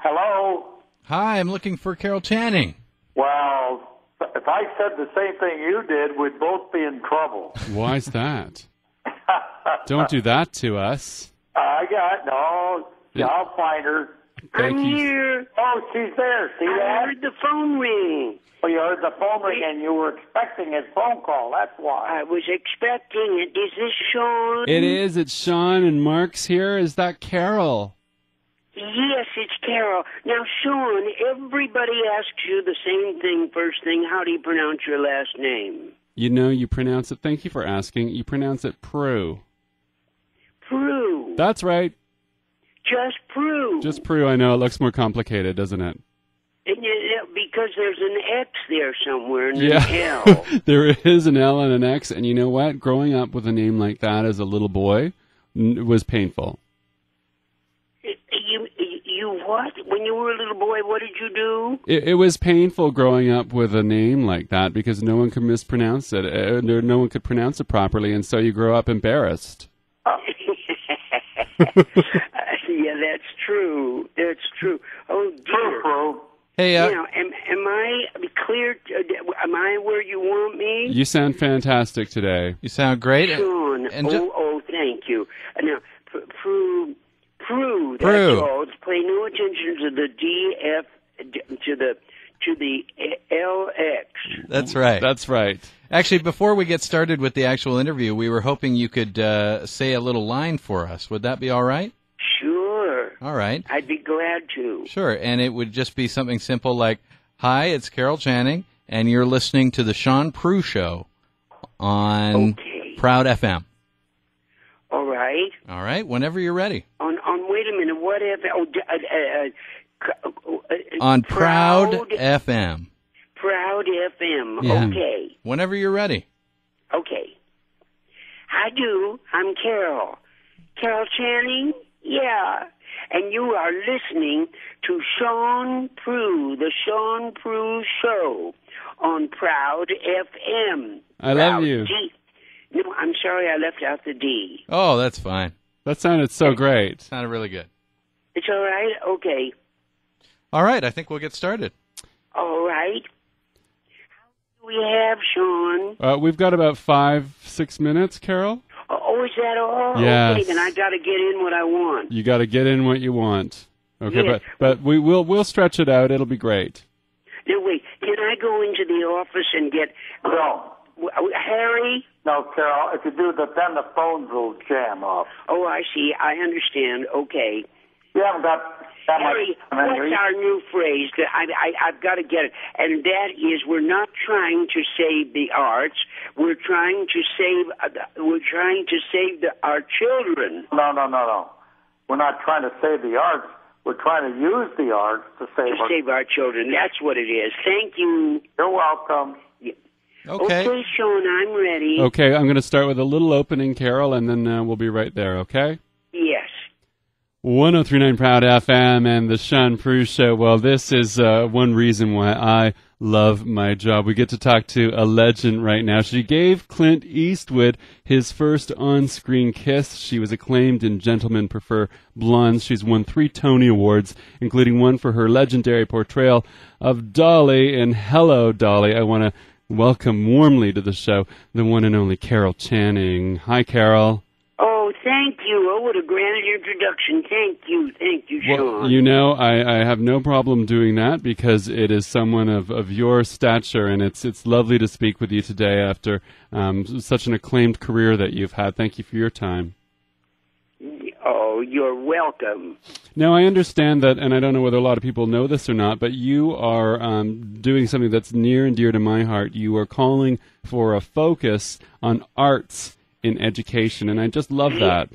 Hello? Hi, I'm looking for Carol Channing. Well, if I said the same thing you did, we'd both be in trouble. Why's that? Don't do that to us. Yeah, I'll find her. Thank I'm you. here. Oh, she's there. See I that? heard the phone ring. Oh, you heard the phone ring and you were expecting his phone call. That's why. I was expecting it. Is this Sean? It is. It's Sean and Mark's here. Is that Carol? Yes, it's Carol. Now, Sean, everybody asks you the same thing first thing. How do you pronounce your last name? You know, you pronounce it. Thank you for asking. You pronounce it Prue. Prue. That's right. Just Prue. Just Prue. I know it looks more complicated, doesn't it? Because there's an X there somewhere and Yeah. an L. There is an L and an X, and you know what? Growing up with a name like that as a little boy was painful. You what? When you were a little boy, what did you do? It was painful growing up with a name like that because no one could mispronounce it. No one could pronounce it properly, and so you grow up embarrassed. Yeah, that's true. That's true. Oh, dear. Hey, Now, am I clear? Am I where you want me? You sound fantastic today. you sound great. Sean. And Thank you. Now, Prue. That's Prue. all. Pay no attention to the to the LX. That's right. That's right. Actually, before we get started with the actual interview, we were hoping you could say a little line for us. Would that be all right? Sure. All right. I'd be glad to. Sure. And it would just be something simple like, "Hi, it's Carol Channing, and you're listening to the Sean Prue Show on Okay. Proud FM." All right. All right. Whenever you're ready. On wait a minute. What if? On Proud FM. Proud FM. Yeah. Okay. Whenever you're ready. Okay. I do. I'm Carol. Carol Channing? Yeah. And you are listening to Sean Prue, the Sean Prue Show on Proud FM. I love you. D. No, I'm sorry I left out the D. Oh, that's fine. That sounded so great. Sounded really good. It's all right? Okay. All right. I think we'll get started. All right. How do we have, Sean? We've got about 5-6 minutes, Carol. Oh, is that all? Yes. Okay, then I got to get in what I want. You got to get in what you want. Okay, Yes. but we'll stretch it out. It'll be great. Now, wait. Can I go into the office and get... No. Harry? No, Carol, if you do that, then the phones will jam up. Oh, I see. I understand. Okay. You haven't got that Harry, much what's our new phrase? I've got to get it. And that is, we're not trying to save the arts. We're trying to save. Our children. No. We're not trying to save the arts. We're trying to use the arts to save Our children. That's what it is. Thank you. You're welcome. Okay. Okay, Sean, I'm ready. Okay, I'm going to start with a little opening, Carol, and then we'll be right there, okay? Yes. 103.9 Proud FM and the Sean Prue Show. Well, this is one reason why I love my job. We get to talk to a legend right now. She gave Clint Eastwood his first on-screen kiss. She was acclaimed in Gentlemen Prefer Blondes. She's won 3 Tony Awards, including one for her legendary portrayal of Dolly in Hello, Dolly. I want to welcome warmly to the show the one and only Carol Channing. Hi, Carol. Oh, thank you. Oh, what a grand introduction. Thank you, Sean. Well, you know, I have no problem doing that because it is someone of your stature, and it's lovely to speak with you today after such an acclaimed career that you've had. Thank you for your time. Oh, you're welcome. Now, I understand that, and I don't know whether a lot of people know this or not, but you are doing something that's near and dear to my heart. You are calling for a focus on arts in education, and I just love that.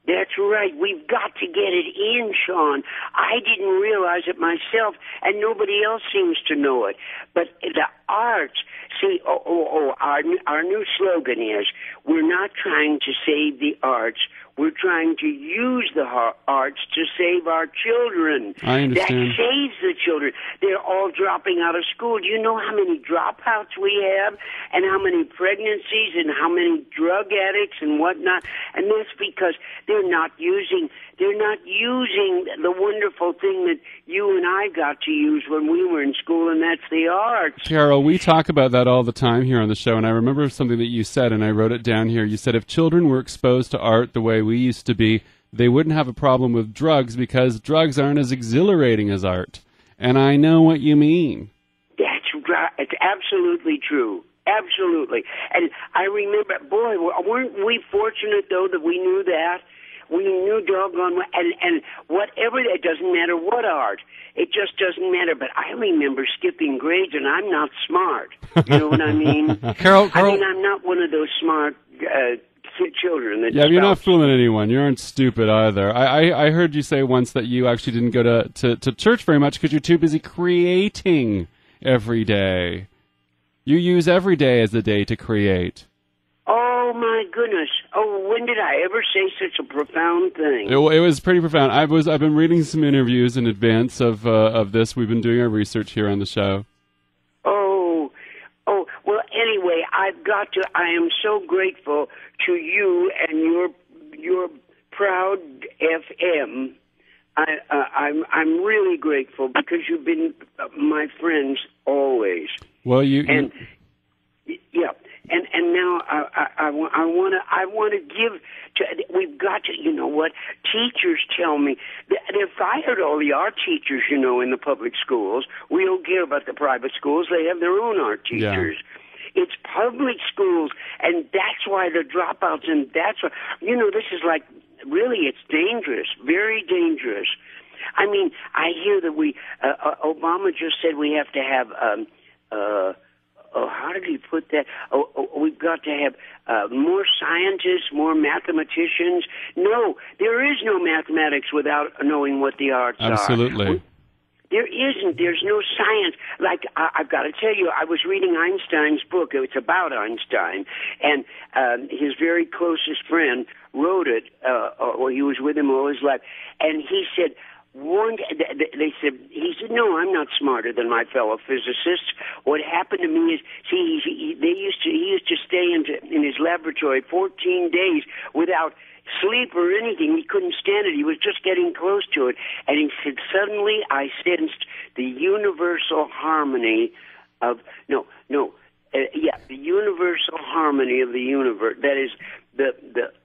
That's right. We've got to get it in, Sean. I didn't realize it myself, and nobody else seems to know it. But the arts. See, our new slogan is, we're not trying to save the arts. We're trying to use the arts to save our children. I understand. That saves the children. They're all dropping out of school. Do you know how many dropouts we have, and how many pregnancies, and how many drug addicts and whatnot? And that's because they're not using the wonderful thing that you and I got to use when we were in school, and that's the arts. Carol, we talk about that all the time here on the show, and I remember something that you said, and I wrote it down here. You said if children were exposed to art the way we used to be, they wouldn't have a problem with drugs because drugs aren't as exhilarating as art. And I know what you mean. That's right. It's absolutely true. Absolutely. And I remember, boy, weren't we fortunate, though, that we knew that? We knew doggone, and whatever, it doesn't matter what art. It just doesn't matter. But I remember skipping grades, and I'm not smart. You know what I mean? Carol, I mean, I'm not one of those smart children. That You're not fooling anyone. You aren't stupid either. I heard you say once that you actually didn't go to church very much because you're too busy creating every day. You use every day as a day to create. Oh, my goodness. Oh, when did I ever say such a profound thing? It was pretty profound. I've been reading some interviews in advance of this. We've been doing our research here on the show. Oh, well, anyway, I am so grateful to you and your proud FM. I'm really grateful because you've been my friends always. Well, yeah. And now I want to give to. We've got to. You know what? Teachers tell me they've fired all the art teachers. You know, in the public schools. We don't care about the private schools. They have their own art teachers. Yeah. It's public schools, and that's why the dropouts. And that's why, you know, this is like, really, it's dangerous, very dangerous. I mean, I hear that Obama just said we have to have. How did he put that? We've got to have more scientists, more mathematicians. No, there is no mathematics without knowing what the arts are. Absolutely. There isn't. There's no science. Like, I've got to tell you, I was reading Einstein's book. It's about Einstein. And his very closest friend wrote it, or he was with him all his life. And he said, he said, no, I'm not smarter than my fellow physicists. What happened to me is, see, he used to stay in his laboratory 14 days without sleep or anything. He couldn't stand it. He was just getting close to it. And he said, suddenly I sensed the universal harmony of, the universal harmony of the universe. That is,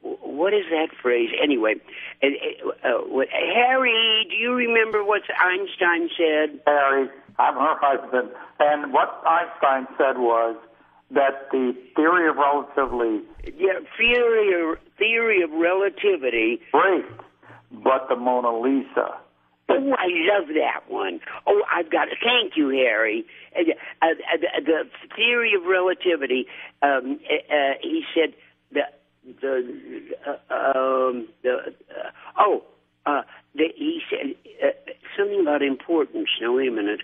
what is that phrase? Anyway, Harry, do you remember what Einstein said? Harry, I'm her husband. And what Einstein said was that the theory of relativity... Yeah, theory of relativity... Great, but the Mona Lisa... Oh, I love that one. Oh, I've got it. Thank you, Harry. The theory of relativity, he said... he said something about importance. Now, wait a minute.